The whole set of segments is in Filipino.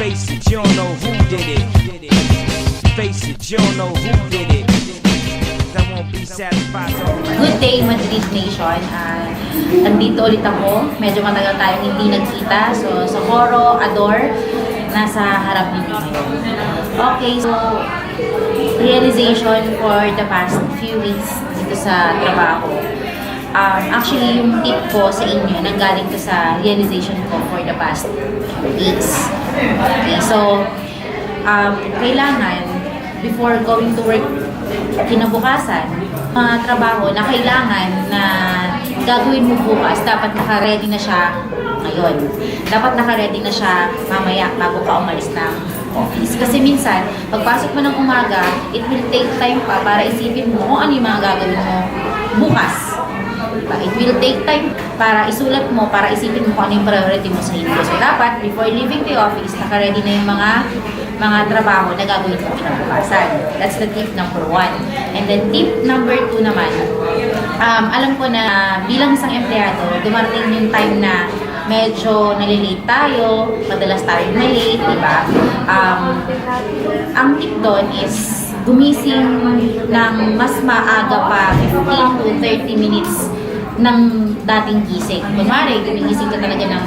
Face it, you don't know who did it. Face it, you don't know who did it. That won't be satisfied. Good day, Madrid Nation. Nandito ulit ako. Medyo matagal tayong hindi nagkita. So, Socorro, Ador, nasa harap ninyo ngayon. Okay, so, realization for the past few weeks dito sa trabaho. Actually, yung tip ko sa inyo, nanggaling ko sa realization ko for the past weeks. Okay, so, kailangan, before going to work kinabukasan, mga trabaho na kailangan na gagawin mo bukas, dapat naka-ready na siya ngayon. Dapat naka-ready na siya mamaya bago ka umalis ng office. Kasi minsan, pagpasok mo ng umaga, it will take time pa para isipin mo kung ano yung mga gagawin mo bukas. It will take time para isulat mo, para isipin mo kung ano yung priority mo sa hindi. So dapat, before leaving the office, naka-ready na yung mga trabaho na gagawin mo kinabukasan. That's the tip number 1. And then tip number 2 naman, alam ko na bilang isang empleyado, dumarating yung time na medyo nalilate tayo, madalas tayo na-late, diba? Ang tip doon is gumising ng mas maaga pa, 15 to 30 minutes ng dating gising. Kunwari, gumigising ka talaga ng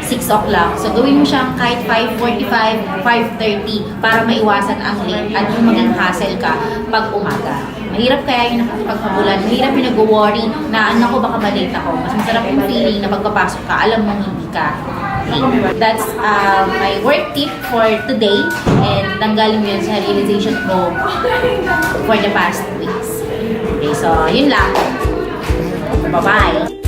6 o'clock. So, gawin mo siyang kahit 5:45, 5:30 para maiwasan ang late at yung maging hassle ka pag umaga. Mahirap kaya yung nakapagpabulan, mahirap yung nag-worry na anak ko baka malate ako. Mas masarap yung feeling na pagpapasok ka, alam mong hindi ka late. That's my work tip for today and nanggaling yun sa realization ko for the past weeks. Okay, so yun lang. Bye-bye!